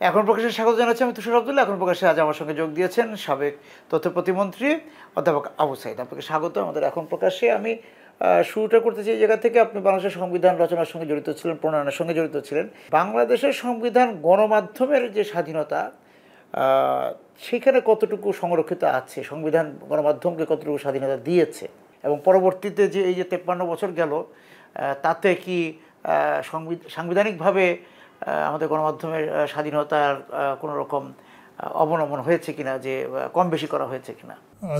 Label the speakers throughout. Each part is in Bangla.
Speaker 1: এখন প্রকাশে স্বাগত জানাচ্ছি আমি তুষার আব্দুল্লাহ। এখন প্রকাশে আজ আমার সঙ্গে যোগ দিয়েছেন সাবেক তথ্য প্রতিমন্ত্রী অধ্যাপক আবু সাঈদ। আপনাকে স্বাগত আমাদের এখন প্রকাশে। আমি শুরুটা করতে চাই এই জায়গা থেকে, আপনি বাংলাদেশের সংবিধান রচনার সঙ্গে জড়িত ছিলেন, প্রণয়নের সঙ্গে জড়িত ছিলেন। বাংলাদেশের সংবিধান গণমাধ্যমের যে স্বাধীনতা, সেখানে কতটুকু সংরক্ষিত আছে? সংবিধান গণমাধ্যমকে কতটুকু স্বাধীনতা দিয়েছে? এবং পরবর্তীতে যে এই যে 53 বছর গেল, তাতে কি সাংবিধানিকভাবে আমাদের গণমাধ্যমের স্বাধীনতার কোনো রকম অবনমন হয়েছে কিনা, যে কম বেশি করা হয়েছে কিনা?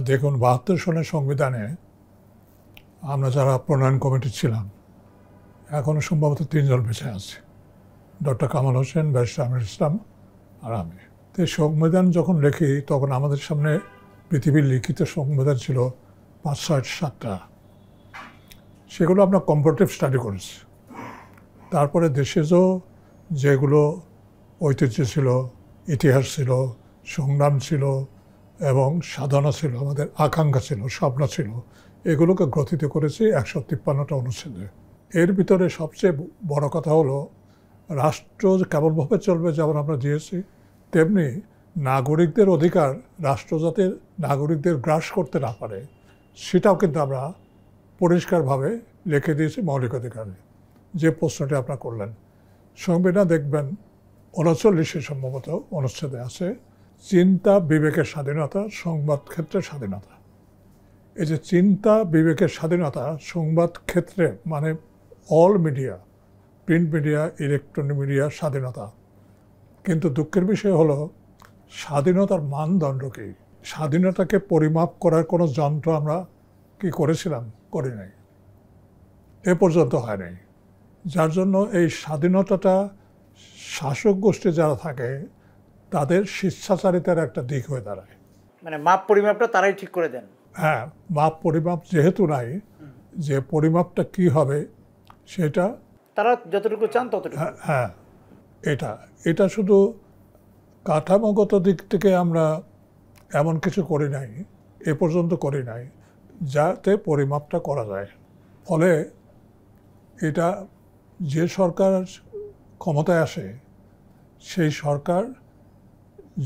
Speaker 2: দেখুন, 72 সনের সংবিধানে আমরা যারা প্রণয়ন কমিটি ছিলাম, এখনও সম্ভবত 3 জন বেঁচে আছে, ডক্টর কামাল হোসেন, ব্যারিস্টার আমির ইসলাম আর আমি। তো সংবিধান যখন লিখি তখন আমাদের সামনে পৃথিবীর লিখিত সংবিধান ছিল 5-7টা। সেগুলো আমরা কম্পারেটিভ স্টাডি করেছি। তারপরে দেশেও যেগুলো ঐতিহ্য ছিল, ইতিহাস ছিল, সংগ্রাম ছিল এবং সাধনা ছিল, আমাদের আকাঙ্ক্ষা ছিল, স্বপ্ন ছিল, এগুলোকে গ্রথিত করেছি 153টা অনুচ্ছেদে। এর ভিতরে সবচেয়ে বড় কথা হলো, রাষ্ট্র কেমনভাবে চলবে যেমন আমরা দিয়েছি, তেমনি নাগরিকদের অধিকার রাষ্ট্র যাতে নাগরিকদের গ্রাস করতে না পারে সেটাও কিন্তু আমরা পরিষ্কারভাবে লিখে দিয়েছি মৌলিক অধিকারে। যে প্রশ্নটি আপনারা করলেন, সংবিধান দেখবেন 39 সম্ভবত অনুচ্ছেদে আছে চিন্তা বিবেকের স্বাধীনতা, সংবাদ ক্ষেত্রের স্বাধীনতা। এই যে চিন্তা বিবেকের স্বাধীনতা সংবাদ ক্ষেত্রে মানে all media, print media, electronic media স্বাধীনতা। কিন্তু দুঃখের বিষয় হলো, স্বাধীনতার মানদণ্ড কি? স্বাধীনতাকে পরিমাপ করার কোনো যন্ত্র আমরা কি করেছিলাম? করি নাই, এ পর্যন্ত হয় নাই। যার জন্য এই স্বাধীনতাটা শাসক গোষ্ঠী যারা থাকে তাদের স্বেচ্ছাচারিতার একটা দিক হয়ে দাঁড়ায়।
Speaker 1: মানে মাপ পরিমাপটা তারাই ঠিক করে দেন?
Speaker 2: হ্যাঁ, মাপ পরিমাপ যেহেতু নাই, যে পরিমাপটা কি হবে সেটা
Speaker 1: তারা যতটুকু চান ততটুকু।
Speaker 2: হ্যাঁ, এটা শুধু কাঠামোগত দিক থেকে আমরা এমন কিছু করি নাই, এ পর্যন্ত করি নাই যাতে পরিমাপটা করা যায়। ফলে এটা যে সরকার ক্ষমতায় আসে সেই সরকার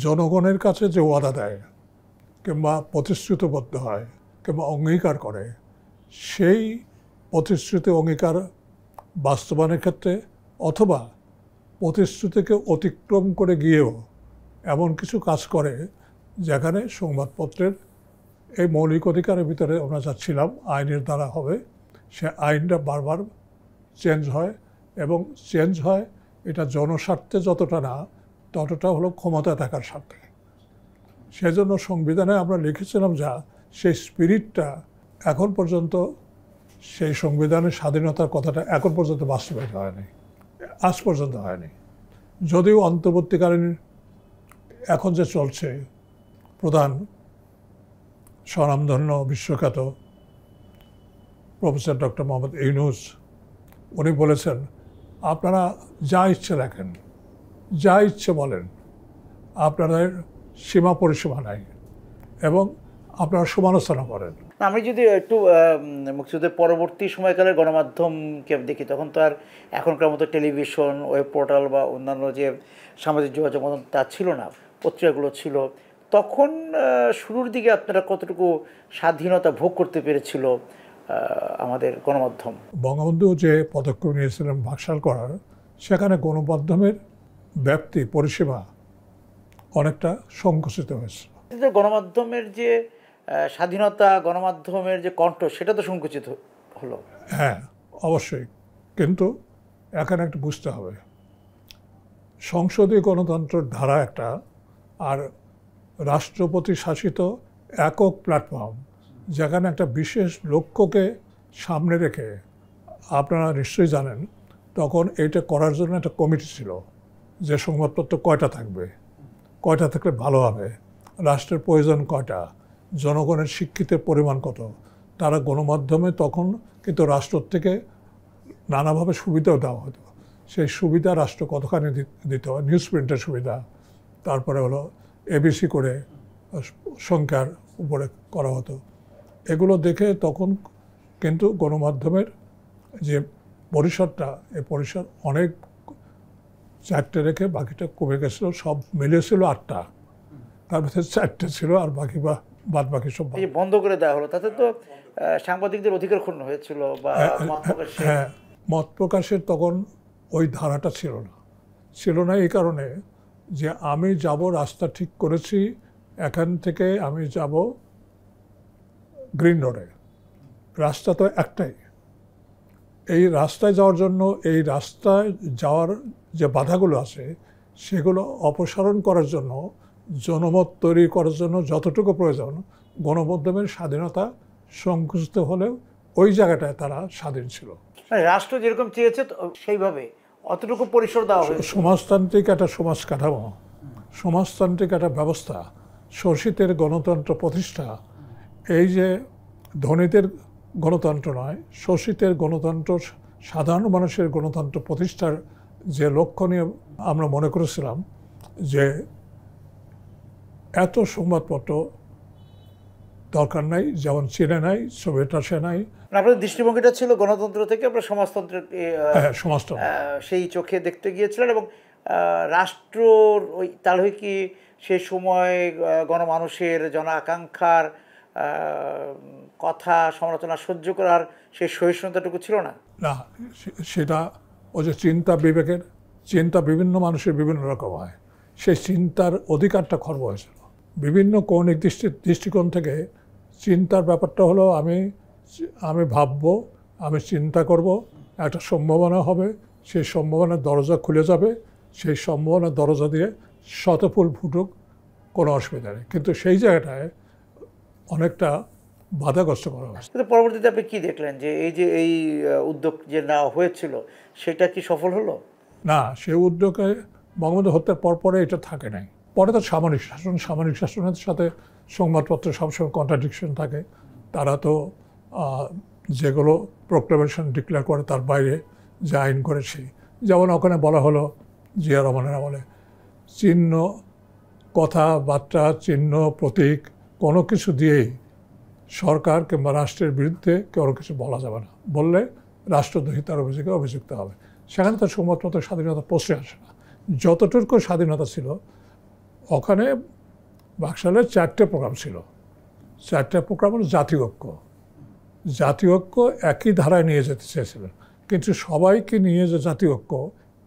Speaker 2: জনগণের কাছে যে ওয়াদা দেয় কিংবা প্রতিশ্রুতিবদ্ধ হয় কিংবা অঙ্গীকার করে, সেই প্রতিশ্রুতি অঙ্গীকার বাস্তবায়নের ক্ষেত্রে অথবা প্রতিশ্রুতিকে অতিক্রম করে গিয়েও এমন কিছু কাজ করে যেখানে সংবাদপত্রের এই মৌলিক অধিকারের ভিতরে আমরা যাচ্ছিলাম আইনের দ্বারা হবে, সে আইনটা বারবার চেঞ্জ হয় এবং চেঞ্জ হয় এটা জনস্বার্থে যতটা না, ততটা হলো ক্ষমতা থাকার স্বার্থে। সেজন্য সংবিধানে আমরা লিখেছিলাম যা, সেই স্পিরিটটা এখন পর্যন্ত, সেই সংবিধানের স্বাধীনতার কথাটা এখন পর্যন্ত বাস্তবায়িত হয়নি, আজ পর্যন্ত হয়নি। যদিও অন্তর্বর্তীকালীন এখন যে চলছে প্রধান স্বনামধন্য বিশ্বখ্যাত প্রফেসর ডক্টর মোহাম্মদ ইউনূস, উনি বলেছেন আপনারা যা ইচ্ছে লেখেন, যা ইচ্ছে বলেন, আপনাদের সীমা পরিসীমা নাই এবং আপনারা সমালোচনা করেন।
Speaker 1: আমি যদি একটু মুক্তিযুদ্ধের পরবর্তী সময়কালের গণমাধ্যমকে দেখি, তখন তো আর এখনকার মতো টেলিভিশন, ওয়েব পোর্টাল বা অন্যান্য যে সামাজিক যোগাযোগ মাধ্যম তা ছিল না, পত্রিকাগুলো ছিল। তখন শুরুর দিকে আপনারা কতটুকু স্বাধীনতা ভোগ করতে পেরেছিল আমাদের গণমাধ্যম?
Speaker 2: বঙ্গবন্ধু যে পদক্ষেপ নিয়েছিলেন বাকশাল করার, সেখানে গণমাধ্যমের ব্যাপ্তি পরিসীমা অনেকটা সংকুচিত হয়েছিল।
Speaker 1: গণমাধ্যমের যে স্বাধীনতা, গণমাধ্যমের যে কণ্ঠ, সেটা তো সংকুচিত হলো।
Speaker 2: হ্যাঁ, অবশ্যই। কিন্তু এখানে একটা বুঝতে হবে, সংসদীয় গণতন্ত্রের ধারা একটা, আর রাষ্ট্রপতি শাসিত একক প্ল্যাটফর্ম, যেখানে একটা বিশেষ লক্ষ্যকে সামনে রেখে, আপনারা নিশ্চয়ই জানেন তখন এইটা করার জন্য একটা কমিটি ছিল, যে সংবাদপত্র কয়টা থাকবে, কয়টা থাকলে ভালো হবে, রাষ্ট্রের প্রয়োজন কয়টা, জনগণের শিক্ষিতের পরিমাণ কত। তারা গণমাধ্যমে তখন কিন্তু রাষ্ট্র থেকে নানাভাবে সুবিধাও দেওয়া হতো। সেই সুবিধা রাষ্ট্র কতখানি দিতে হয়, নিউজ প্রিন্টের সুবিধা, তারপরে হলো এবিসি করে সংখ্যার উপরে করা হতো। এগুলো দেখে তখন কিন্তু গণমাধ্যমের যে পরিসরটা, এই পরিসর অনেক 4টে রেখে বাকিটা কমে গেছিলো, সব মিলিয়েছিল 8টা, তার ভিতরে 4টে ছিল আর বাকি বাদ বাকি সব
Speaker 1: এই যে বন্ধ করে দেওয়া হলো তাতে তো সাংবাদিকদের অধিকার ক্ষুণ্ণ হয়েছিল বা মত প্রকাশে।
Speaker 2: হ্যাঁ, মত প্রকাশের তখন ওই ধারাটা ছিল না এই কারণে যে আমি যাব, রাস্তা ঠিক করেছি, এখান থেকে আমি যাব গ্রিন রোডে, রাস্তা তো একটাই। এই রাস্তায় যাওয়ার জন্য, এই রাস্তায় যাওয়ার যে বাধাগুলো আছে সেগুলো অপসারণ করার জন্য, জনমত তৈরি করার জন্য যতটুকু প্রয়োজন, গণমাধ্যমের স্বাধীনতা সংকুচিত হলেও ওই জায়গাটায় তারা স্বাধীন ছিল।
Speaker 1: রাষ্ট্র যেরকম চেয়েছে সেইভাবে অতটুকু পরিসর দেওয়া হয়েছে।
Speaker 2: সমাজতান্ত্রিক একটা সমাজ কাঠামো, সমাজতান্ত্রিক একটা ব্যবস্থা, শোষিতের গণতন্ত্র প্রতিষ্ঠা, এই যে ধনীদের গণতন্ত্র নয়, শোষিতের গণতন্ত্র, সাধারণ মানুষের গণতন্ত্র প্রতিষ্ঠার যে লক্ষ্য নিয়ে আমরা মনে করেছিলাম যে এত সংবাদপত্র দরকার নাই, যেমন চীনে নাই, সোভিয়েত রাশিয়া নাই।
Speaker 1: আপনাদের দৃষ্টিভঙ্গিটা ছিল গণতন্ত্র থেকে আপনার সমাজতন্ত্রের
Speaker 2: সমাজতন্ত্র
Speaker 1: সেই চোখে দেখতে গিয়েছিলেন, এবং রাষ্ট্রর ওই তাহলে কি সেই সময় গণমানুষের জন আকাঙ্ক্ষার কথা সমালোচনা সহ্য করার সেই সহিষ্ণুতাটুকু ছিল না?
Speaker 2: না, সেটা ওই যে চিন্তা বিভিন্ন মানুষের বিভিন্ন রকম হয়, সেই চিন্তার অধিকারটা খর্ব হয়েছিল বিভিন্ন কৌণিক দৃষ্টিকোণ থেকে। চিন্তার ব্যাপারটা হলো আমি ভাববো, আমি চিন্তা করব, একটা সম্ভাবনা হবে, সেই সম্ভাবনার দরজা খুলে যাবে, সেই সম্ভাবনার দরজা দিয়ে শতফুল ফুটুক, কোনো অসুবিধা নেই। কিন্তু সেই জায়গাটায় অনেকটা বাধাগ্রস্ত করা হয়েছে।
Speaker 1: কিন্তু পরবর্তীতে আপনি কি দেখলেন যে এই উদ্যোগ যে নেওয়া হয়েছিল সেটা কি সফল হলো?
Speaker 2: না, সেই উদ্যোগে বঙ্গবন্ধু হত্যার পরে এটা থাকে নাই। পরে তো সামরিক শাসনের সাথে সংবাদপত্রের সবসময় কন্ট্রাডিকশন থাকে। তারা তো যেগুলো প্রোক্লামেশন ডিক্লেয়ার করে তার বাইরে যে আইন করেছে, যেমন ওখানে বলা হলো জিয়া রহমানের আমলে চিহ্ন, কথাবার্তা, চিহ্ন, প্রতীক কোনো কিছু দিয়েই সরকার কিংবা রাষ্ট্রের বিরুদ্ধে কোনো কিছু বলা যাবে না, বললে রাষ্ট্রদ্রোহিতার অভিযোগে অভিযুক্ত হবে। সেখানে তার সংবাদপত্রের স্বাধীনতা পৌঁছে আসে না। যতটুকু স্বাধীনতা ছিল, ওখানে বাকশালের 4টে প্রোগ্রাম ছিল। 4টে প্রোগ্রাম হলো জাতীয় ঐক্য একই ধারায় নিয়ে যেতে চেয়েছিলেন, কিন্তু সবাইকে নিয়ে যে জাতীয় ঐক্য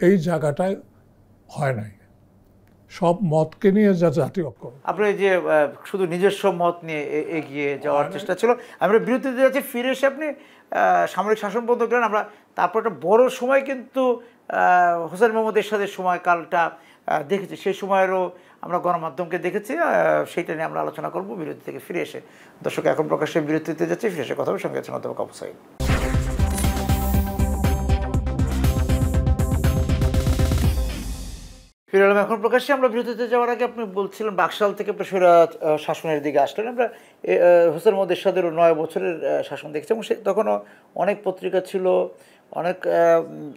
Speaker 2: এই জায়গাটায় হয় নাই। সব মতকে নিয়ে যা জাতীয় ঐক্য,
Speaker 1: আপনি যে শুধু নিজস্ব মত নিয়ে এগিয়ে যাওয়ার চেষ্টা ছিল। আমরা বিরতিতে যাচ্ছি, ফিরে এসে আপনি সামরিক শাসন বন্ধ করেন। আমরা তারপর একটা বড় সময় কিন্তু হোসেন মোহাম্মদ এরশাদের সময়কালটা দেখেছি, সেই সময়েরও আমরা গণমাধ্যমকে দেখেছি, সেইটা নিয়ে আমরা আলোচনা করব বিরতি থেকে ফিরে এসে। দর্শক, এখন প্রকাশ্যে বিরতিতে যাচ্ছি, ফিরে এসে কথা হবে। সঙ্গে আছেন অধ্যাপক আবু সাঈদ। ফিরে এলাম এখন প্রকাশ্যে। আমরা বিরতিতে যাওয়ার আগে আপনি বলছিলেন বাকশাল থেকে স্বৈরাচার শাসনের দিকে আসলেন। আমরা হোসেন মোহাম্মদ এরশাদেরও 9 বছরের শাসন দেখেছি, এবং তখনও অনেক পত্রিকা ছিল, অনেক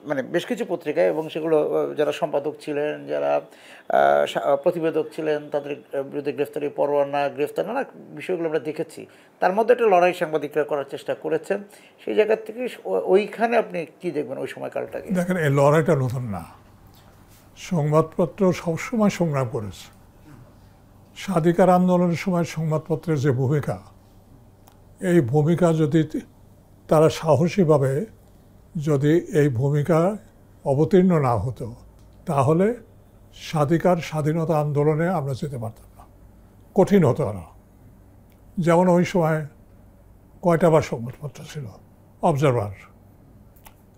Speaker 1: মানে বেশ কিছু পত্রিকা, এবং সেগুলো যারা সম্পাদক ছিলেন, যারা প্রতিবেদক ছিলেন, তাদের বিরুদ্ধে গ্রেফতারি পরোয়ানা, গ্রেফতার, নানা বিষয়গুলো আমরা দেখেছি। তার মধ্যে একটা লড়াই সাংবাদিকরা করার চেষ্টা করেছেন। সেই জায়গা থেকে ওইখানে আপনি কি দেখবেন ওই সময়কালটাকে?
Speaker 2: দেখেন, এই লড়াইটা নতুন না, সংবাদপত্র সবসময় সংগ্রাম করেছে। স্বাধিকার আন্দোলনের সময় সংবাদপত্রের যে ভূমিকা, এই ভূমিকা যদি তারা সাহসীভাবে যদি এই ভূমিকা অবতীর্ণ না হতো, তাহলে স্বাধীনতা আন্দোলনে আমরা যেতে পারতাম না, কঠিন হতো না। যেমন ওই সময় কয়টা বার সংবাদপত্র ছিল? অবজারভার।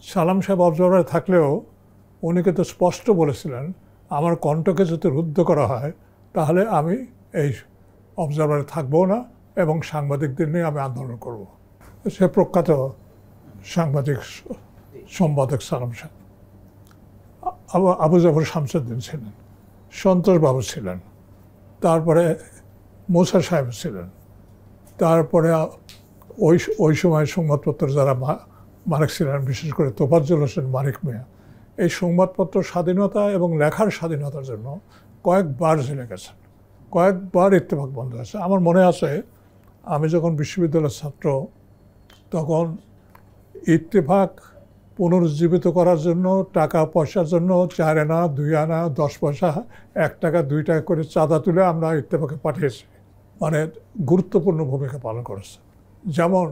Speaker 2: সালাম সাহেব অবজারভারে থাকলেও উনি কিন্তু স্পষ্ট বলেছিলেন, আমার কণ্ঠকে যদি রুদ্ধ করা হয় তাহলে আমি এই অবজারভারে থাকবো না, এবং সাংবাদিকদের নিয়ে আমি আন্দোলন করব। সে প্রখ্যাত সাংবাদিক সম্পাদক সালাম সাহেব। আবু জাফর শামসুদ্দিন ছিলেন, সন্তোষ বাবু ছিলেন, তারপরে মুসা সাহেব ছিলেন, তারপরে ওই সময় সংবাদপত্র যারা মালিক ছিলেন, বিশেষ করে তোফাজ্জল হোসেন মানিক মিয়া, এই সংবাদপত্র স্বাধীনতা এবং লেখার স্বাধীনতার জন্য কয়েকবার জেলে গেছেন, কয়েকবার ইত্তেফাক বন্ধ হয়েছে। আমার মনে আছে, আমি যখন বিশ্ববিদ্যালয়ের ছাত্র, তখন ইত্তেফাক পুনরুজ্জীবিত করার জন্য টাকা পয়সার জন্য 4 আনা 2 আনা 10 পয়সা 1 টাকা 2 টাকা করে চাঁদা তুলে আমরা ইত্তেফাকে পাঠিয়েছি, মানে গুরুত্বপূর্ণ ভূমিকা পালন করেছে। যেমন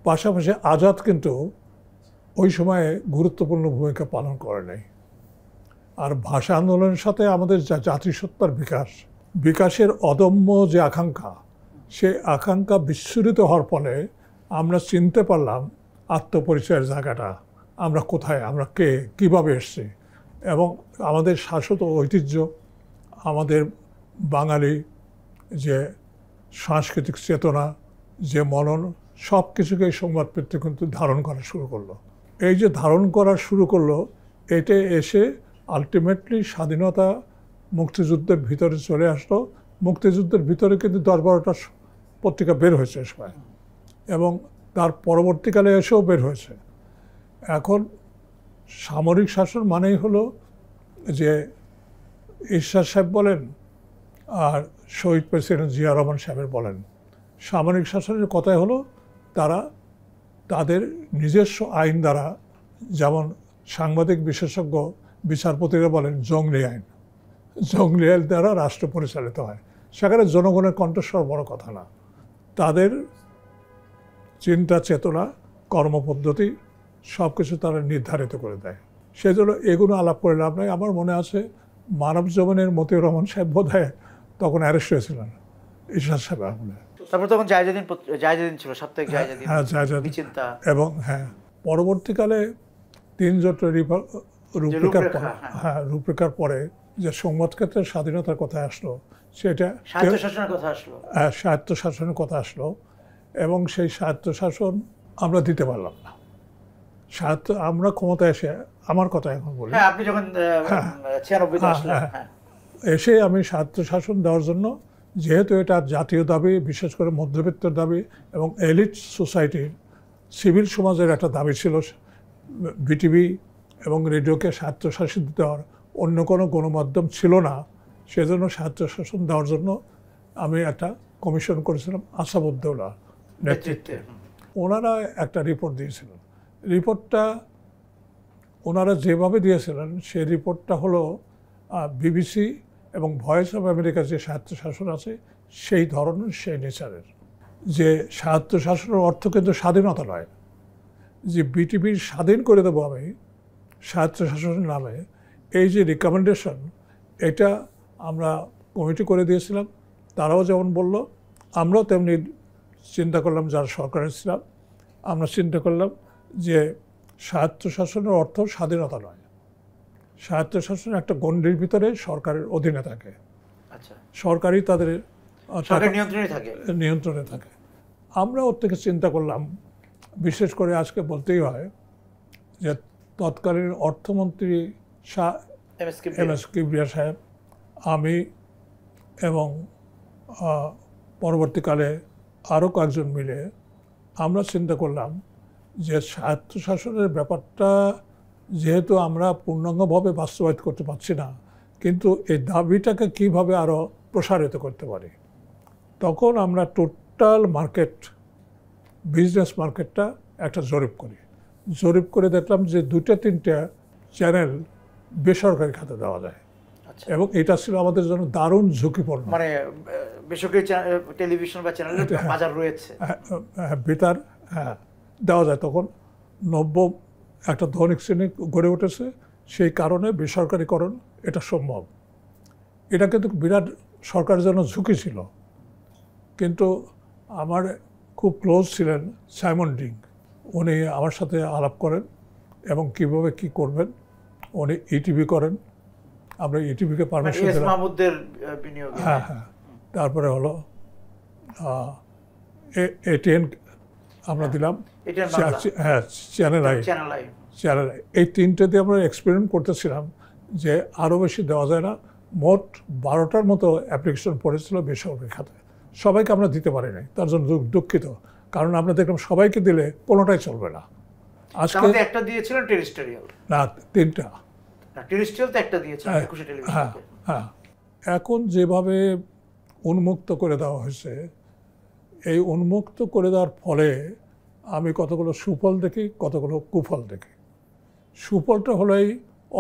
Speaker 2: পাশাপাশি আজাদ কিন্তু ওই সময়ে গুরুত্বপূর্ণ ভূমিকা পালন করে নাই। আর ভাষা আন্দোলনের সাথে আমাদের জাতিসত্তার বিকাশের অদম্য যে আকাঙ্ক্ষা, সেই আকাঙ্ক্ষা বিস্ফোরিত হওয়ার ফলে আমরা চিনতে পারলাম আত্মপরিচয়ের জায়গাটা, আমরা কোথায়, আমরা কে, কীভাবে এসছি, এবং আমাদের শাশ্বত ঐতিহ্য, আমাদের বাঙালি যে সাংস্কৃতিক চেতনা, যে মনন, সব কিছুকে এই সংবাদপত্র কিন্তু ধারণ করা শুরু করলো। এই যে ধারণ করা শুরু করলো, এটা এসে আলটিমেটলি স্বাধীনতা মুক্তিযুদ্ধের ভিতরে চলে আসলো। মুক্তিযুদ্ধের ভিতরে কিন্তু 10-12টা পত্রিকা বের হয়েছে এ সময়, এবং তার পরবর্তীকালে এসেও বের হয়েছে। এখন সামরিক শাসন মানেই হলো যে ঈশ্বর সাহেব বলেন আর শহীদ প্রেসিডেন্ট জিয়া রহমান সাহেবের বলেন, সামরিক শাসনের কথাই হলো তারা তাদের নিজস্ব আইন দ্বারা, যেমন সাংবাদিক বিশেষজ্ঞ বিচারপতিরা বলেন জঙ্গলি আইন, জঙ্গলি আইন দ্বারা রাষ্ট্র পরিচালিত হয়। সেখানে জনগণের কণ্ঠস্বর বড় কথা না, তাদের চিন্তা চেতনা কর্মপদ্ধতি সব কিছু তারা নির্ধারিত করে দেয়। সেই জন্য এগুলো আলাপ করে লাভ নাই। আমার মনে আছে মানব জীবনের মতিউর রহমান সাহেব বোধহয় তখন অ্যারেস্ট হয়েছিলেন ঈশ্বর সাহেব আমলে।
Speaker 1: তারপর তখন জায়জাদিন ছিল, সাপ্তাহিক জায়জাদিন।
Speaker 2: হ্যাঁ, জায়জাদিন। এবং হ্যাঁ, পরবর্তীকালে 3 জোট রূপরেখার পরে যে সংবাদক্ষেত্রের স্বাধীনতার কথা আসলো, সেটা স্বায়ত্তশাসনের কথা আসলো, এবং সেই স্বায়ত্তশাসন আমরা দিতে পারলাম না। আমরা ক্ষমতায় এসে, আমার কথা এখন বলি,
Speaker 1: আপনি যখন 96-তে আসলেন,
Speaker 2: এসে আমি স্বায়ত্তশাসন দেওয়ার জন্য, যেহেতু এটা জাতীয় দাবি, বিশেষ করে মধ্যবিত্তের দাবি এবং এলিট সোসাইটির, সিভিল সমাজের একটা দাবি ছিল, বিটিভি এবং রেডিওকে স্বায়ত্তশাসিত দেওয়ার অন্য কোনো গণমাধ্যম ছিল না, সেজন্য স্বায়ত্তশাসন দেওয়ার জন্য আমি একটা কমিশন করেছিলাম আসাদুদ্দৌলা নেতৃত্বে। ওনারা একটা রিপোর্ট দিয়েছিলেন। রিপোর্টটা ওনারা যেভাবে দিয়েছিলেন, সেই রিপোর্টটা হলো বিবিসি এবং ভয়েস অফ আমেরিকার যে স্বায়ত্তশাসন আছে সেই ধরনের, সেই নেচারের। যে স্বায়ত্তশাসনের অর্থ কিন্তু স্বাধীনতা নয়, যে বিটিভির স্বাধীন করে দেবো আমি স্বায়ত্তশাসনের নামে, এই যে রিকমেন্ডেশন, এটা আমরা কমিটি করে দিয়েছিলাম। তারাও যেমন বলল, আমরাও তেমনি চিন্তা করলাম, যারা সরকারে ছিলাম আমরা চিন্তা করলাম যে স্বায়ত্তশাসনের অর্থ স্বাধীনতা নয়, স্বায়ত্তশাসনের একটা গণ্ডির ভিতরে সরকারের অধীনে থাকে, সরকারই তাদের নিয়ন্ত্রণে থাকে। আমরা ওর থেকে চিন্তা করলাম, বিশেষ করে আজকে বলতেই হয় যে তৎকালীন অর্থমন্ত্রী এম.এস. কিবরিয়া সাহেব, আমি এবং পরবর্তীকালে আরও কয়েকজন মিলে আমরা চিন্তা করলাম যে স্বায়ত্তশাসনের ব্যাপারটা যেহেতু আমরা পূর্ণাঙ্গভাবে বাস্তবায়িত করতে পারছি না, কিন্তু এই দাবিটাকে কীভাবে আরও প্রসারিত করতে পারি। তখন আমরা টোটাল মার্কেট, বিজনেস মার্কেটটা একটা জরিপ করি। জরিপ করে দেখলাম যে 2-3টা চ্যানেল বেসরকারি খাতে দেওয়া যায়, এবং এটা ছিল আমাদের জন্য দারুণ ঝুঁকিপূর্ণ।
Speaker 1: মানে বেসরকারি টেলিভিশন বা চ্যানেলের বাজার রয়েছে,
Speaker 2: বেতার দেওয়া যায়। তখন নব্য একটা ধনিক শ্রেণী গড়ে উঠেছে, সেই কারণে বেসরকারিকরণ এটা সম্ভব। এটা কিন্তু বিরাট সরকারের জন্য ঝুঁকি ছিল। কিন্তু আমার খুব ক্লোজ ছিলেন সাইমন ডিং, উনি আমার সাথে আলাপ করেন এবং কীভাবে কী করবেন। উনি ইটিভি করেন, আমরা ইটিভিকে পারমিশন দিলাম। হ্যাঁ, তারপরে হলো এটিএন আমরা দিলাম, হ্যাঁ, চ্যানেল আই। এই 3টে দিয়ে আমরা এক্সপেরিমেন্ট করতেছিলাম যে আরও বেশি দেওয়া যায় না। মোট 12টার মতো অ্যাপ্লিকেশন পড়েছিল বেসরকারি খাতে, সবাইকে আমরা দিতে পারি নাই, তার জন্য দুঃখিত। কারণ আমরা দেখলাম সবাইকে দিলে কোনোটাই চলবে না।
Speaker 1: আজকে একটা দিয়েছিলেন টেরিস্টেরিয়াল,
Speaker 2: না 3টা
Speaker 1: টেরিস্টেরিয়াল তো একটা দিয়েছে 21 টেলিভিশন।
Speaker 2: হ্যাঁ, এখন যেভাবে উন্মুক্ত করে দেওয়া হয়েছে, এই উন্মুক্ত করে দেওয়ার ফলে আমি কতগুলো সুফল দেখি, কতগুলো কুফল দেখি। সুফলটা হলো এই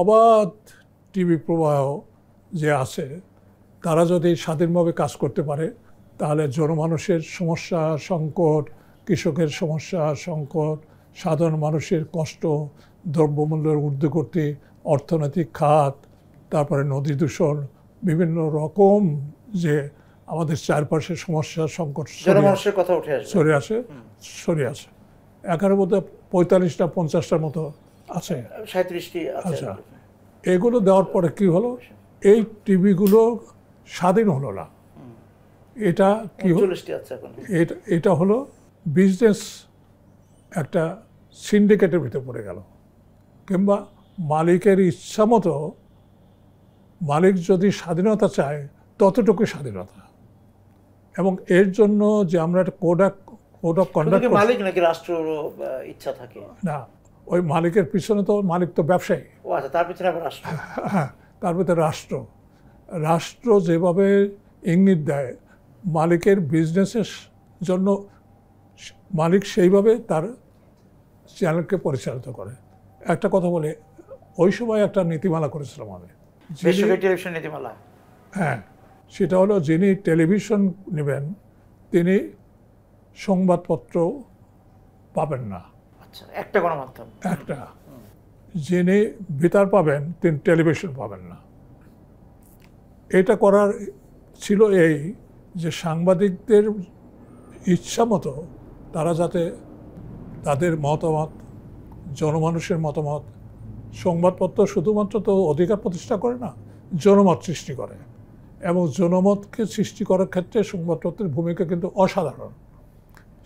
Speaker 2: অবাধ টিভি প্রবাহ যে আছে, তারা যদি স্বাধীনভাবে কাজ করতে পারে তাহলে জনমানুষের সমস্যা সংকট, কৃষকের সমস্যা সংকট, সাধারণ মানুষের কষ্ট, দ্রব্যমূল্যের ঊর্ধ্বগতি, অর্থনৈতিক খাত, তারপরে নদী দূষণ, বিভিন্ন রকম যে আমাদের চারপাশের সমস্যা সংকট
Speaker 1: জনমানুষের কথা উঠে আসবে।
Speaker 2: সরে আসে। এখানে বোধহয় 45টা 50টার মতো আছে।
Speaker 1: 37টি আছে।
Speaker 2: আচ্ছা, এগুলো দেওয়ার পরে কি হলো, এই টিভিগুলো স্বাধীন হলো না। এটা কি হলো,
Speaker 1: 39টি আছে এখন।
Speaker 2: এটা হলো বিজনেস একটা সিন্ডিকেটের ভিতরে পড়ে গেল, কিংবা মালিকের ইচ্ছা মতো, মালিক যদি স্বাধীনতা চায় ততটুকু স্বাধীনতা। এবং এর জন্য যে আমরা একটা কোড অফ কন্ডাক্ট,
Speaker 1: মালিক নাকি রাষ্ট্র ইচ্ছা থাকে
Speaker 2: না, ওই মালিকের পিছনে তো, মালিক তো ব্যবসায়ী।
Speaker 1: ও আচ্ছা, তার পিছনে আবার রাষ্ট্র।
Speaker 2: হ্যাঁ, তার ভিতরে রাষ্ট্র যেভাবে ইঙ্গিত দেয় মালিকের বিজনেসের জন্য, মালিক সেইভাবে তার চ্যানেলকে পরিচালিত করে। একটা কথা বলে, ওই সময় একটা নীতিমালা করেছিলাম আমি,
Speaker 1: বেসরকারি টেলিভিশন নীতিমালা।
Speaker 2: হ্যাঁ, সেটা হলো যিনি টেলিভিশন নেবেন তিনি সংবাদপত্র পাবেন না।
Speaker 1: আচ্ছা, একটা গণমাধ্যম,
Speaker 2: একটা। যিনি বেতার পাবেন তিনি টেলিভিশন পাবেন না। এটা করার ছিল এই যে সাংবাদিকদের ইচ্ছা মতো তারা যাতে তাদের মতামত, জনমানুষের মতামত, সংবাদপত্র শুধুমাত্র তো অধিকার প্রতিষ্ঠা করে না, জনমত সৃষ্টি করে। এবং জনমতকে সৃষ্টি করার ক্ষেত্রে সংবাদপত্রের ভূমিকা কিন্তু অসাধারণ।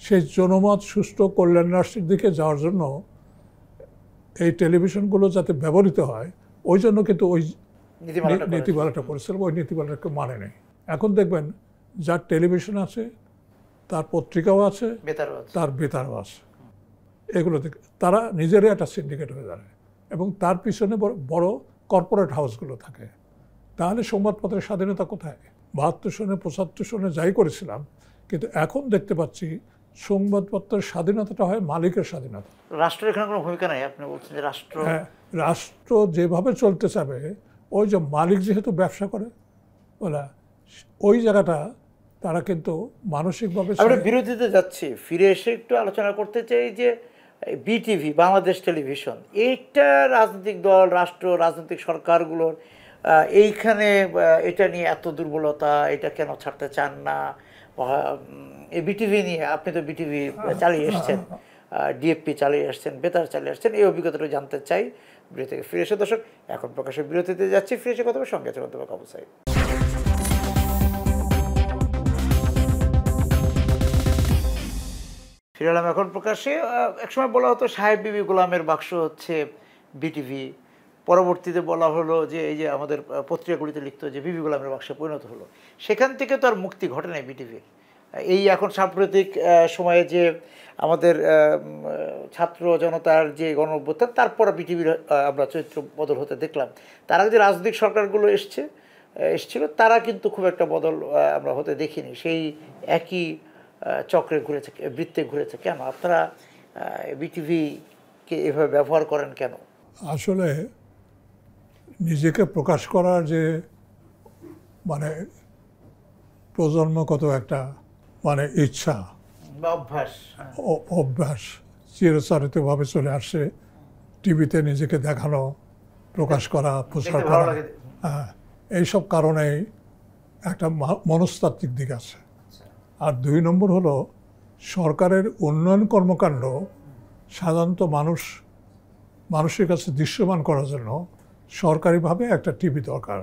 Speaker 2: সেই জনমত সুষ্ঠু কল্যাণ রাষ্ট্রের দিকে যাওয়ার জন্য এই টেলিভিশনগুলো যাতে ব্যবহৃত হয়, ওই জন্য কিন্তু ওই নীতিমালাটা করেছিলাম। ওই নীতিমালাটাকে মানে নেই। এখন দেখবেন যার টেলিভিশন আছে তার পত্রিকাও আছে, তার বেতারও আছে। এগুলো তারা নিজেরাই একটা সিন্ডিকেট হয়ে দাঁড়ায় এবং তার পিছনে বড় কর্পোরেট হাউসগুলো থাকে। তাহলে সংবাদপত্রের স্বাধীনতা কোথায়? 72 সনে 75 সনে যাই করেছিলাম, কিন্তু এখন দেখতে পাচ্ছি সংবাদপত্রের স্বাধীনতাটা হয় মালিকের স্বাধীনতা।
Speaker 1: রাষ্ট্রের এখানে কোনো ভূমিকা নাই। আপনি বলছেন যে রাষ্ট্র,
Speaker 2: হ্যাঁ, রাষ্ট্র যেভাবে চলতে চাবে, ওই যে মালিক যেহেতু ব্যবসা করে বলে ওই জায়গাটা তারা কিন্তু মানসিকভাবে।
Speaker 1: আমরা বিরোধীতে যাচ্ছি, ফিরে এসে একটু আলোচনা করতে চাই যে বিটিভি, বাংলাদেশ টেলিভিশন, এইটা রাজনৈতিক দল, রাষ্ট্র, রাজনৈতিক সরকারগুলোর এইখানে এটা নিয়ে এত দুর্বলতা, এটা কেন ছাড়তে চান না? এই বিটিভি নিয়ে আপনি তো বিটিভি চালিয়ে এসছেন, ডিএফপি চালিয়ে আসছেন, বেতার চালিয়ে আসছেন, এই অভিজ্ঞতাটা জানতে চাই। বিরতি থেকে ফিরে এসে দর্শক, এখন প্রকাশের বিরতিতে যাচ্ছি, ফিরে এসে কথা বলে সঙ্গে আছে অধ্যাপক আবু সাঈদ। ফিরে এলাম এখন প্রকাশে। একসময় বলা হতো সাহেব বিবি গোলামের বাক্স হচ্ছে বিটিভি, পরবর্তীতে বলা হলো যে এই যে আমাদের পত্রিকাগুলিতে লিখতো যে বিবি গোলামের বাক্সে পরিণত হলো। সেখান থেকে তো আর মুক্তি ঘটে নাই বিটিভির। এই এখন সাম্প্রতিক সময়ে যে আমাদের ছাত্র জনতার যে গণ অভ্যুত্থান, তারপর বিটিভির আমরা চরিত্র বদল হতে দেখলাম। তার আগে যে রাজনৈতিক সরকারগুলো এসছিল তারা কিন্তু খুব একটা বদল আমরা হতে দেখিনি। সেই একই চক্রে ঘুরেছে, বৃত্তে ঘুরেছে। কেন আপনারা বিটিভিকে এভাবে ব্যবহার করেন কেন?
Speaker 2: আসলে নিজেকে প্রকাশ করার যে মানে প্রজন্মগত একটা মানে ইচ্ছা, অভ্যাস চিরচারিতভাবে চলে আসছে। টিভিতে নিজেকে দেখানো, প্রকাশ করা, প্রচার করা, হ্যাঁ, এইসব কারণেই একটা মনস্তাত্ত্বিক দিক আছে। আর 2 নম্বর হলো সরকারের উন্নয়ন কর্মকাণ্ড সাধারণত মানুষের কাছে দৃশ্যমান করার জন্য সরকারিভাবে একটা টিভি দরকার।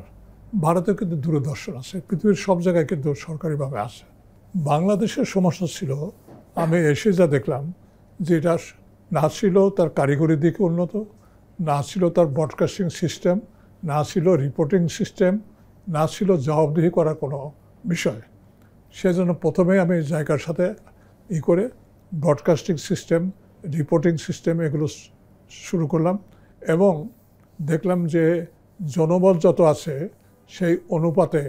Speaker 2: ভারতে কিন্তু দূরদর্শন আছে, পৃথিবীর সব জায়গায় কিন্তু সরকারিভাবে আছে। বাংলাদেশের সমস্যা ছিল, আমি এসে যা দেখলাম, যে এটা না ছিল তার কারিগরি দিকে উন্নত, না ছিল তার ব্রডকাস্টিং সিস্টেম, না ছিল রিপোর্টিং সিস্টেম, না ছিল জবাবদিহি করার কোনো বিষয়। সেজন্য প্রথমে আমি জায়গার সাথে করে ব্রডকাস্টিং সিস্টেম, রিপোর্টিং সিস্টেম এগুলো শুরু করলাম এবং দেখলাম যে জনবল যত আছে সেই অনুপাতে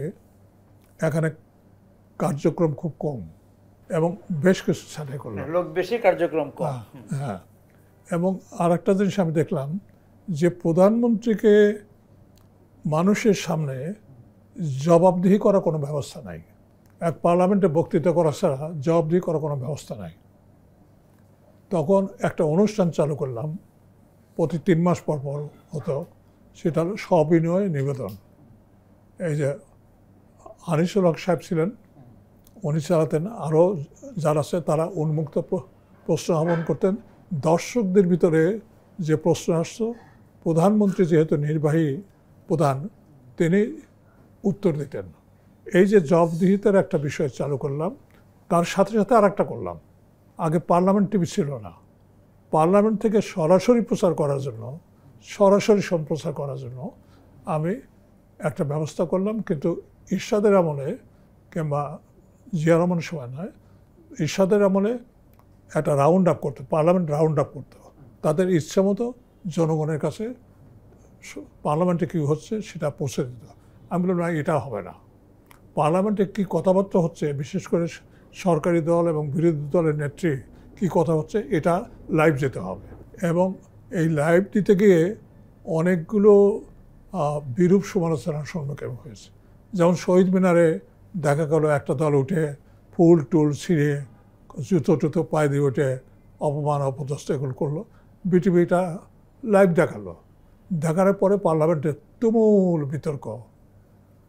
Speaker 2: এখানে কার্যক্রম খুব কম এবং বেশ কিছু ছাঁটাই করলাম,
Speaker 1: লোক বেশি, কার্যক্রম কম।
Speaker 2: হ্যাঁ, এবং আর একটা জিনিস আমি দেখলাম যে প্রধানমন্ত্রীকে মানুষের সামনে জবাবদিহি করার কোনো ব্যবস্থা নাই। এক পার্লামেন্টে বক্তৃতা করা ছাড়া জবাবদিহি করার কোনো ব্যবস্থা নাই। তখন একটা অনুষ্ঠান চালু করলাম, প্রতি 3 মাস পর পর হতো। সেটা হলো সবিনয় নিবেদন। এই যে আনিসুল হক সাহেব ছিলেন, উনি চালাতেন, আরও যারা আছে তারা উন্মুক্ত প্রশ্ন আহ্বান করতেন। দর্শকদের ভিতরে যে প্রশ্ন আসতো, প্রধানমন্ত্রী যেহেতু নির্বাহী প্রধান, তিনি উত্তর দিতেন। এই যে জবাবদিহিতার একটা বিষয় চালু করলাম, তার সাথে সাথে আর একটা করলাম। আগে পার্লামেন্ট টিভি ছিল না। পার্লামেন্ট থেকে সরাসরি প্রচার করার জন্য, সরাসরি সম্প্রচার করার জন্য আমি একটা ব্যবস্থা করলাম। কিন্তু ইরশাদের আমলে কিংবা জিয়া রহমানের সময় নয়, ইরশাদের আমলে একটা রাউন্ড আপ করতো, পার্লামেন্ট রাউন্ড আপ করতো। তাদের ইচ্ছা মতো জনগণের কাছে পার্লামেন্টে কী হচ্ছে সেটা পৌঁছে দিত। আমি বললাম না, এটা হবে না। পার্লামেন্টে কী কথাবার্তা হচ্ছে, বিশেষ করে সরকারি দল এবং বিরোধী দলের নেত্রী কী কথা হচ্ছে, এটা লাইভ যেতে হবে। এবং এই লাইভ দিতে গিয়ে অনেকগুলো বিরূপ সমালোচনার সম্মুখীন হয়েছে। যেমন শহীদ মিনারে দেখা গেল একটা দল উঠে ফুল টুল ছিঁড়ে জুতো টুতো পায়ে দিয়ে উঠে অপমান অপদস্থ এগুলো করলো। বিটিভিটা লাইভ দেখালো। দেখার পরে পার্লামেন্টে তুমুল বিতর্ক।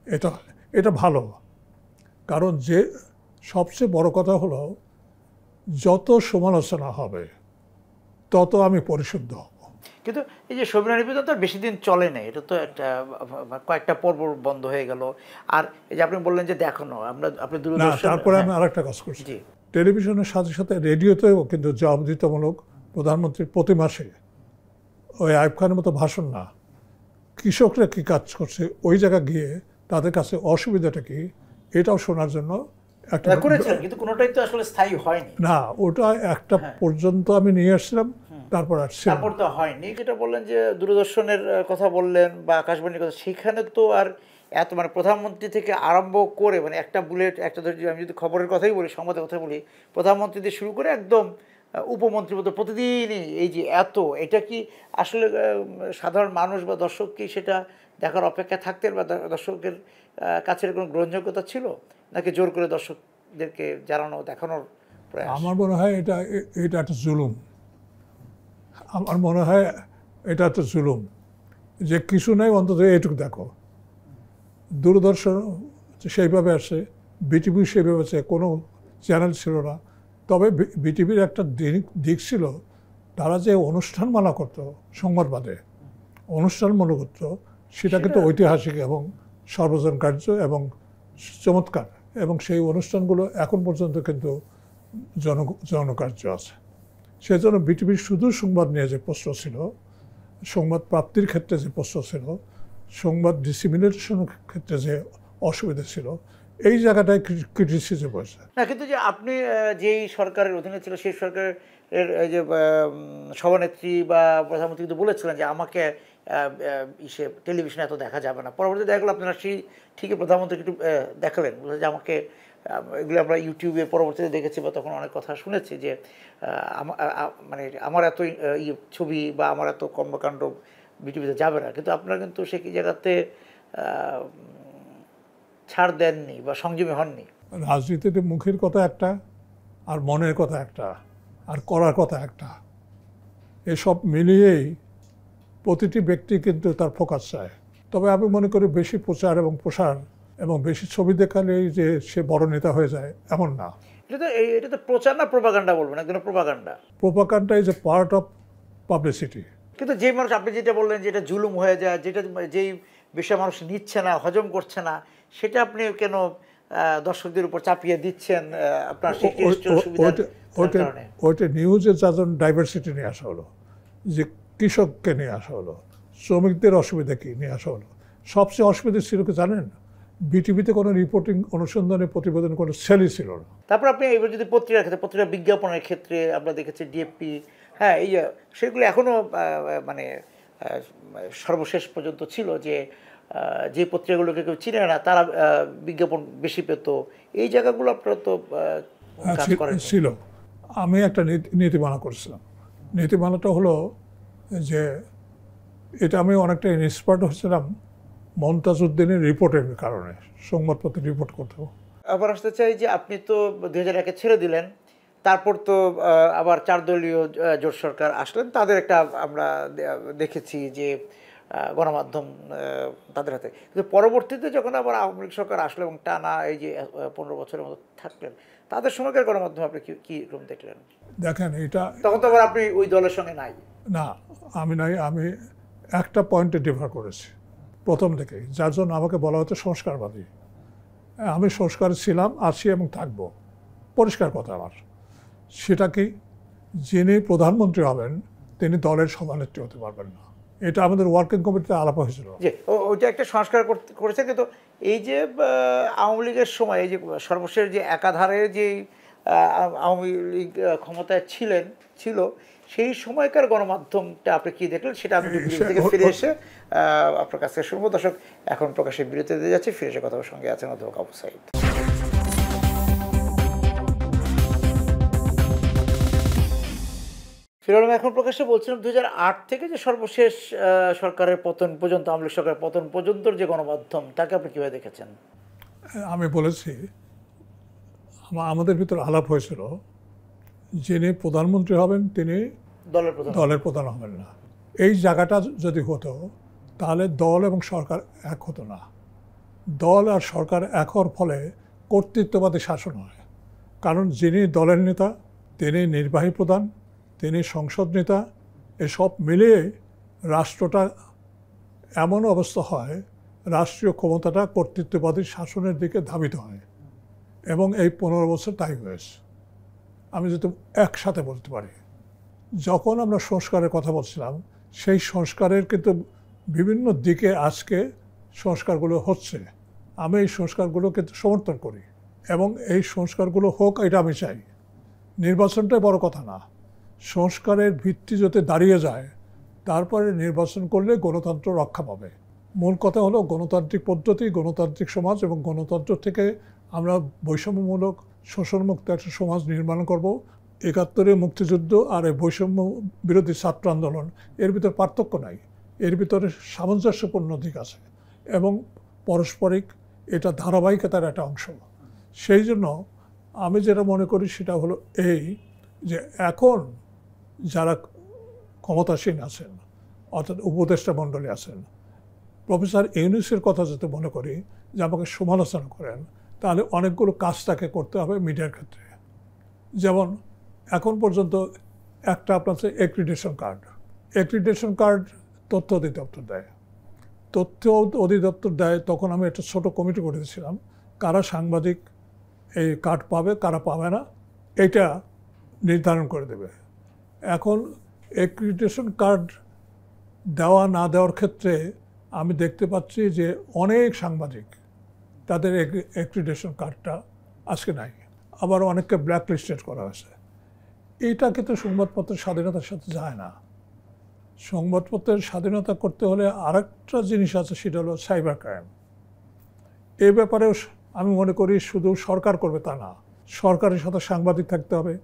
Speaker 2: এটা এটা ভালো, কারণ যে সবচেয়ে বড় কথা হলো, যত সমালোচনা হবে তত আমি পরিশুদ্ধ হব।
Speaker 1: কিন্তু এই যে সবিনয় নিবেদন তো বেশি দিন চলে না, এটা তো একটা কয়েকটা পর্ব বন্ধ হয়ে গেল। আর এই যে আপনি বললেন যে দেখানো, আপনি
Speaker 2: না,
Speaker 1: দূরদর্শন,
Speaker 2: তারপরে আমি আরেকটা কাজ করছি। টেলিভিশনের সাথে সাথে রেডিওতেও কিন্তু জবাবদিহিতামূলক প্রধানমন্ত্রী প্রতি মাসে, ওই আইব খানের মতো ভাষণ না, কৃষকরা কী কাজ করছে ওই জায়গা গিয়ে তাদের কাছে অসুবিধাটা কি এটাও শোনার জন্য একটা
Speaker 1: করেছেন, কিন্তু কোনোটাই তো আসলে স্থায়ী হয়নি।
Speaker 2: না, ওটা একটা পর্যন্ত আমি নিয়ে আসছিলাম, তারপর
Speaker 1: তারপর তো হয়নি। যেটা বললেন যে দূরদর্শনের কথা বললেন বা আকাশবাণীর কথা, সেখানে তো আর এত মানে প্রধানমন্ত্রী থেকে আরম্ভ করে মানে একটা বুলেট একটা ধরে, আমি যদি খবরের কথাই বলি, সংবাদের কথা বলি, প্রধানমন্ত্রী দিয়ে শুরু করে একদম উপমন্ত্রী মতো প্রতিদিনই এই যে এত, এটা কি আসলে সাধারণ মানুষ বা দর্শক কি সেটা দেখার অপেক্ষা থাকতেন, বা দর্শকের কাছে কোনো গ্রহণযোগ্যতা ছিল, নাকি জোর করে দর্শকদেরকে জানানো দেখানোর প্রয়াস?
Speaker 2: আমার মনে হয় এটা এটা একটা জুলুম। আমার মনে হয় এটা একটা জুলুম, যে কিছু নেই অন্তত এইটুকু দেখো। দূরদর্শন সেইভাবে আসে, বিটিভি সেইভাবে আছে, কোনো চ্যানেল ছিল না। তবে বিটিভির একটা দিক ছিল, তারা যে অনুষ্ঠানমালা করতো সংবাদবাদে, অনুষ্ঠানমূলক করতো, সেটা কিন্তু ঐতিহাসিক এবং সর্বজনকার্য এবং চমৎকার। এবং সেই অনুষ্ঠানগুলো এখন পর্যন্ত কিন্তু জনকার্য আছে। সেজন্য বিটিভির শুধু সংবাদ নিয়ে যে প্রশ্ন ছিল, সংবাদ প্রাপ্তির ক্ষেত্রে যে প্রশ্ন ছিল, সংবাদ ডিসিমিনেশনের ক্ষেত্রে যে অসুবিধা ছিল, এই জায়গাটায় ক্রিটিসিজম হয়েছে।
Speaker 1: না, কিন্তু যে আপনি যেই সরকারের অধীনে ছিল, সেই সরকারের এই যে সভানেত্রী বা প্রধানমন্ত্রী কিন্তু বলেছিলেন যে আমাকে টেলিভিশনে এত দেখা যাবে না। পরবর্তীতে দেখা গেলো আপনারা সেই ঠিকই প্রধানমন্ত্রীকে একটু দেখালেন, যে আমাকে, এগুলো আমরা ইউটিউবে পরবর্তীতে দেখেছি বা তখন অনেক কথা শুনেছি যে মানে আমার এত ছবি বা আমার এত কর্মকাণ্ড বিটিভিতে যাবে না। কিন্তু আপনারা কিন্তু সেই জায়গাতে ছাড় দেননি বা সংযমী হননি।
Speaker 2: রাজনীতিতে মুখের কথা একটা, আর মনের কথা একটা, আর করার কথা একটা। এসব মিলিয়েই প্রতিটি ব্যক্তি কিন্তু তার ফোকাস চায়। তবে আমি মনে করি বেশি প্রচার এবং প্রসার এবং বেশি ছবি দেখালেই যে সে বড় নেতা হয়ে যায়, এমন না।
Speaker 1: এটা তো প্রচার না, প্রোপাগান্ডা বলবেন, একদম propaganda.
Speaker 2: Propaganda is a part of publicity.
Speaker 1: কিন্তু যে মানুষ, আপনি যেটা বললেন যেটা জুলুম হয়ে যায়, যেটা যেই বিষয় মানুষ নিচ্ছে না, হজম করছে না, সেটা আপনি কেন দর্শকদের উপর চাপিয়ে দিচ্ছেন আপনার
Speaker 2: ওইটা নিউজে যাজন ডাইভার্সিটি নিয়ে আসা হলো, যে কৃষককে নিয়ে আসা হলো, শ্রমিকদের অসুবিধা কি নিয়ে আসা হলো। সবচেয়ে অসুবিধা ছিল কি জানেন? বিটিভিতে কোনো রিপোর্টিং, অনুসন্ধানে প্রতিবেদন কোনো সেলই ছিল না।
Speaker 1: তারপর আপনি এবার যদি পত্রিকার ক্ষেত্রে, পত্রিকা বিজ্ঞাপনের ক্ষেত্রে আমরা দেখেছি ডিএপি, হ্যাঁ, এই সেগুলো এখনও মানে সর্বশেষ পর্যন্ত ছিল যে যে পত্রিকাগুলোকে কেউ চিনে না তারা বিজ্ঞাপন বেশি পেত। এই জায়গাগুলো আপনারা তো
Speaker 2: ছিল। আমি একটা নীতিমালা করেছিলাম। নীতিমালাটা হলো যে এটা আমি অনেকটা ইন্সপায়ার্ড হয়েছিলাম মমতাজউদ্দিনের রিপোর্টের কারণে, সংবাদপত্রে রিপোর্ট করতেও।
Speaker 1: আবার আসতে চাই যে আপনি তো 2001-এ ছেড়ে দিলেন, তারপর তো আবার 4 দলীয় জোট সরকার আসলেন, তাদের একটা আমরা দেখেছি যে গণমাধ্যম তাদের হাতে। কিন্তু পরবর্তীতে যখন আবার আওয়ামী লীগ সরকার আসলো এবং টানা এই যে 15 বছরের মতো থাকলেন, তাদের সময়কার গণমাধ্যম আপনি কীরকম দেখলেন?
Speaker 2: দেখেন, এটা
Speaker 1: তখন তো আবার আপনি ওই দলের সঙ্গে নাই।
Speaker 2: না, আমি নাই। আমি একটা পয়েন্টে ডিফার করেছি প্রথম থেকেই, যার জন্য আমাকে বলা হতো সংস্কারবাদী। আমি সংস্কার ছিলাম, আছি এবং থাকবো, পরিষ্কার কথা আমার। সেটা কি, যিনি প্রধানমন্ত্রী হবেন তিনি দলের সভানেত্রী হতে পারবেন না। এটা আমাদের ওয়ার্কিং কমিটিতে আলাপ হয়েছিল।
Speaker 1: যে ওইটা একটা সংস্কার করেছে, কিন্তু এই যে আওয়ামী লীগের সময় এই যে সর্বশেষ যে একাধারে যে আওয়ামী লীগ ক্ষমতায় ছিল সেই সময়কার গণমাধ্যমটা আপনি কি দেখলেন সেটা আমি বিরতি থেকে ফিরে এসে আপনার কাছে শুনবো। দর্শক, এখন প্রকাশের বিরতি দিয়ে যাচ্ছি, ফিরে এসে কথা সঙ্গে আছেন অধ্যাপক আবু সাঈদ। ফিরোজ, এখন প্রকাশ্যে বলছিলাম 2008 থেকে যে সর্বশেষ সরকারের পতন পর্যন্ত, আওয়ামী লীগ সরকারের পতন পর্যন্ত যে গণমাধ্যম, তাকে আপনি কীভাবে দেখেছেন?
Speaker 2: আমি বলেছি, আমাদের ভিতর আলাপ হয়েছিল, যিনি প্রধানমন্ত্রী হবেন তিনি দলের প্রধান হবেন না। এই জায়গাটা যদি হতো তাহলে দল এবং সরকার এক হতো না। দল আর সরকার এক হওয়ার ফলে কর্তৃত্ববাদী শাসন হয়। কারণ যিনি দলের নেতা তিনি নির্বাহী প্রধান, তিনি সংসদ নেতা, এসব মিলিয়ে রাষ্ট্রটা এমন অবস্থা হয়, রাষ্ট্রীয় ক্ষমতাটা কর্তৃত্ববাদী শাসনের দিকে ধাবিত হয়। এবং এই 15 বছর তাই হয়েছে। আমি যদি একসাথে বলতে পারি, যখন আমরা সংস্কারের কথা বলছিলাম, সেই সংস্কারের কিন্তু বিভিন্ন দিকে আজকে সংস্কারগুলো হচ্ছে। আমি এই সংস্কারগুলো কিন্তু সমর্থন করি এবং এই সংস্কারগুলো হোক, এটা আমি চাই। নির্বাচনটাই বড় কথা না, সংস্কারের ভিত্তি যাতে দাঁড়িয়ে যায়, তারপরে নির্বাচন করলে গণতন্ত্র রক্ষা পাবে। মূল কথা হলো গণতান্ত্রিক পদ্ধতি, গণতান্ত্রিক সমাজ, এবং গণতন্ত্র থেকে আমরা বৈষম্যমূলক শোষণমুক্ত একটা সমাজ নির্মাণ করব। 71-এ মুক্তিযুদ্ধ আর এই বৈষম্য বিরোধী ছাত্র আন্দোলন, এর ভিতর পার্থক্য নাই, এর ভিতরে সামঞ্জস্যপূর্ণ দিক আছে এবং পারস্পরিক এটা ধারাবাহিকতার একটা অংশ। সেই জন্য আমি যেটা মনে করি সেটা হলো এই, যে এখন যারা ক্ষমতাসীন আছেন, অর্থাৎ উপদেষ্টা মণ্ডলী আছেন, প্রফেসর ইউনূসের কথা যাতে মনে করি যে আমাকে সমালোচনা করেন, তাহলে অনেকগুলো কাজ তাকে করতে হবে মিডিয়ার ক্ষেত্রে। যেমন এখন পর্যন্ত একটা আপনার অ্যাক্রিডিটেশন কার্ড তথ্য অধিদপ্তর দেয়। তথ্য অধিদপ্তর দেয়, তখন আমি একটা ছোট কমিটি করে দিয়েছিলাম, কারা সাংবাদিক এই কার্ড পাবে, কারা পাবে না, এটা নির্ধারণ করে দেবে। এখন অ্যাক্রিডিটেশন কার্ড দেওয়া না দেওয়ার ক্ষেত্রে আমি দেখতে পাচ্ছি যে অনেক সাংবাদিক তাদের অ্যাক্রিডিটেশন কার্ডটা আজকে নাই, আবার অনেককে ব্ল্যাক লিস্টেড করা হয়েছে। এইটা কিন্তু সংবাদপত্রের স্বাধীনতার সাথে যায় না। সংবাদপত্রের স্বাধীনতা করতে হলে আরেকটা জিনিস আছে, সেটা হলো সাইবার ক্রাইম। এই ব্যাপারেও আমি মনে করি শুধু সরকার করবে তা না, সরকারের সাথে সাংবাদিক থাকতে হবে,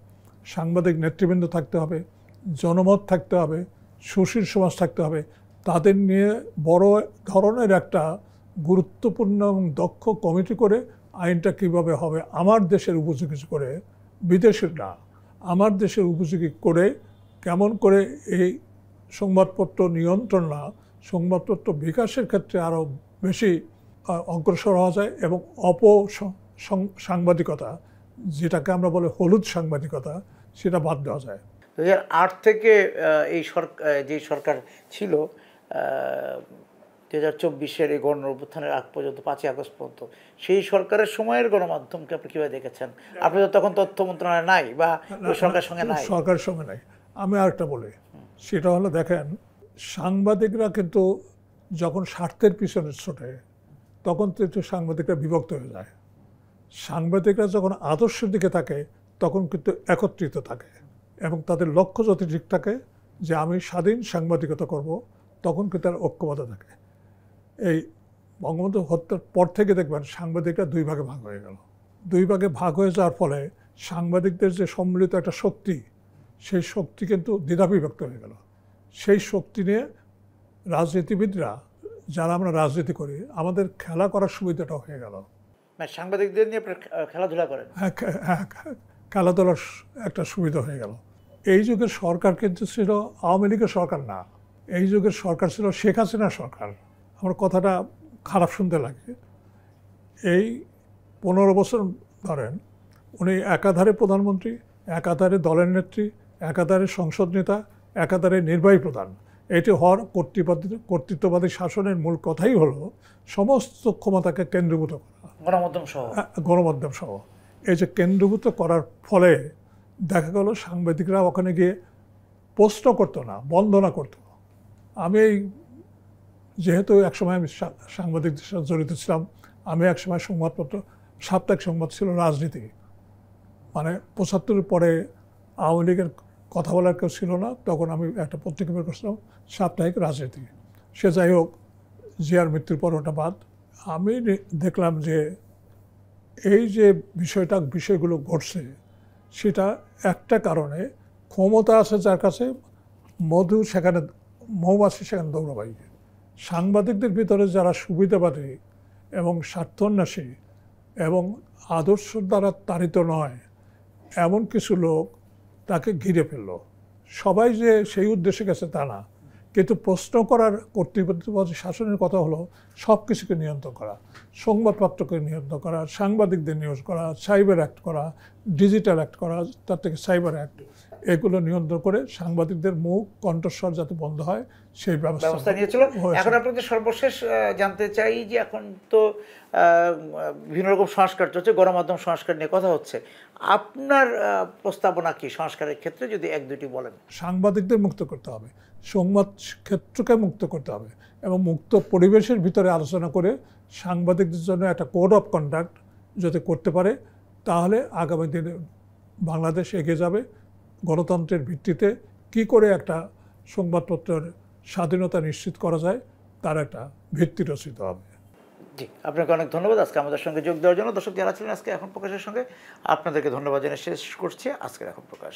Speaker 2: সাংবাদিক নেতৃবৃন্দ থাকতে হবে, জনমত থাকতে হবে, সুশীল সমাজ থাকতে হবে। তাদের নিয়ে বড় ধরনের একটা গুরুত্বপূর্ণ এবং দক্ষ কমিটি করে আইনটা কিভাবে হবে আমার দেশের উপযোগী করে, বিদেশের না, আমার দেশের উপযোগী করে, কেমন করে এই সংবাদপত্র নিয়ন্ত্রণ না, সংবাদপত্র বিকাশের ক্ষেত্রে আরও বেশি অগ্রসর হওয়া যায় এবং সাংবাদিকতা, যেটাকে আমরা বলে হলুদ সাংবাদিকতা, সেটা বাদ দেওয়া যায়।
Speaker 1: 2008 থেকে এই যে সরকার ছিল 2024-এর এই গণ অভ্যুত্থানের আগ পর্যন্ত, 5ই আগস্ট পর্যন্ত, সেই সরকারের সময়ের গণমাধ্যমকে আপনি কীভাবে দেখেছেন? আপনি তো তখন তথ্য মন্ত্রণালয় নাই বা সরকারের সঙ্গে নাই।
Speaker 2: সরকারের সঙ্গে নাই। আমি আরেকটা বলি, সেটা হলো দেখেন, সাংবাদিকরা কিন্তু যখন স্বার্থের পিছনে ছোটে তখন কিন্তু সাংবাদিকরা বিভক্ত হয়ে যায়। সাংবাদিকরা যখন আদর্শের দিকে থাকে তখন কিন্তু একত্রিত থাকে এবং তাদের লক্ষ্য যদি ঠিক থাকে যে আমি স্বাধীন সাংবাদিকতা করব, তখন কিন্তু তার ঐক্যবদ্ধ থাকে। এই বঙ্গবন্ধু হত্যার পর থেকে দেখবেন সাংবাদিকরা 2 ভাগে ভাগ হয়ে গেল। 2 ভাগে ভাগ হয়ে যাওয়ার ফলে সাংবাদিকদের যে সম্মিলিত একটা শক্তি, সেই শক্তি কিন্তু দ্বিধাবিভক্ত হয়ে গেল। সেই শক্তি নিয়ে রাজনীতিবিদরা যারা আমরা রাজনীতি করি আমাদের খেলা করার সুবিধাটা হয়ে গেল।
Speaker 1: মানে সাংবাদিকদের নিয়ে আপনারা খেলাধুলা করেন।
Speaker 2: হ্যাঁ, খেলাধুলার একটা সুবিধা হয়ে গেল। এই যুগের সরকার কিন্তু ছিল আওয়ামী লীগের সরকার না, এই যুগের সরকার ছিল শেখ হাসিনার সরকার। আমার কথাটা খারাপ শুনতে লাগে। এই 15 বছর ধরেন উনি একাধারে প্রধানমন্ত্রী, একাধারে দলের নেত্রী, একাধারে সংসদ নেতা, একাধারে নির্বাহী প্রধান। এটি হওয়ার কর্তৃত্ববাদী শাসনের মূল কথাই হলো সমস্ত ক্ষমতাকে কেন্দ্রীভূত করা, গণমাধ্যম সহ। এই যে কেন্দ্রীভূত করার ফলে দেখা গেল সাংবাদিকরা ওখানে গিয়ে প্রশ্ন করতো না, বন্দনা করতো। আমি যেহেতু একসময় আমি সাংবাদিকদের সাথে জড়িত ছিলাম, আমি একসময় সংবাদপত্র, সাপ্তাহিক সংবাদ ছিল রাজনীতি, মানে 75-এর পরে আওয়ামী লীগের কথা বলার কেউ ছিল না, তখন আমি একটা পত্রিকা বের করছিলাম সাপ্তাহিক রাজনীতি। সে যাই হোক, জিয়ার মৃত্যুর পর ওটা বাদ। আমি দেখলাম যে এই যে বিষয়গুলো ঘটছে সেটা একটা কারণে, ক্ষমতা আছে যার কাছে, মৌমাছি সেখানে দৌড়াবাই। সাংবাদিকদের ভিতরে যারা সুবিধাবাদী এবং স্বার্থন্বেষী এবং আদর্শ দ্বারা তাড়িত নয় এমন কিছু লোক তাকে ঘিরে ফেলল। সবাই যে সেই উদ্দেশ্যে গেছে তা না, কিন্তু প্রশ্ন করার কর্তৃপক্ষবাদী শাসনের কথা হলো সব কিছুকে নিয়ন্ত্রণ করা, সংবাদপত্রকে নিয়ন্ত্রণ করা, সাংবাদিকদের নিয়োগ করা, সাইবার অ্যাক্ট করা, ডিজিটাল অ্যাক্ট করা, তার থেকে সাইবার অ্যাক্ট, এগুলো নিয়ন্ত্রণ করে সাংবাদিকদের মুখ কণ্ঠস্বর যাতে বন্ধ হয় সেই ব্যবস্থা
Speaker 1: নিয়েছিল। এখন আপনাদের সর্বশেষ জানতে চাই যে এখন তো বিভিন্ন রকম সংস্কার চলছে, গণমাধ্যম সংস্কার নিয়ে কথা হচ্ছে, আপনার প্রস্তাবনা কি সংস্কারের ক্ষেত্রে, যদি এক দুটি বলেন?
Speaker 2: সাংবাদিকদের মুক্ত করতে হবে, সংবাদ ক্ষেত্রকে মুক্ত করতে হবে এবং মুক্ত পরিবেশের ভিতরে আলোচনা করে সাংবাদিকদের জন্য একটা কোড অফ কন্ডাক্ট যাতে করতে পারে, তাহলে আগামী দিনে বাংলাদেশ এগিয়ে যাবে। গণতন্ত্রের ভিত্তিতে কি করে একটা সংবাদপত্রের স্বাধীনতা নিশ্চিত করা যায় তার একটা ভিত্তি রচিত হবে।
Speaker 1: জি, আপনাকে অনেক ধন্যবাদ আজকে আমাদের সঙ্গে যোগ দেওয়ার জন্য। দর্শক যারা ছিলেন আজকে এখন প্রকাশের সঙ্গে, আপনাদেরকে ধন্যবাদ জানিয়ে শেষ করছি আজকের এখন প্রকাশ।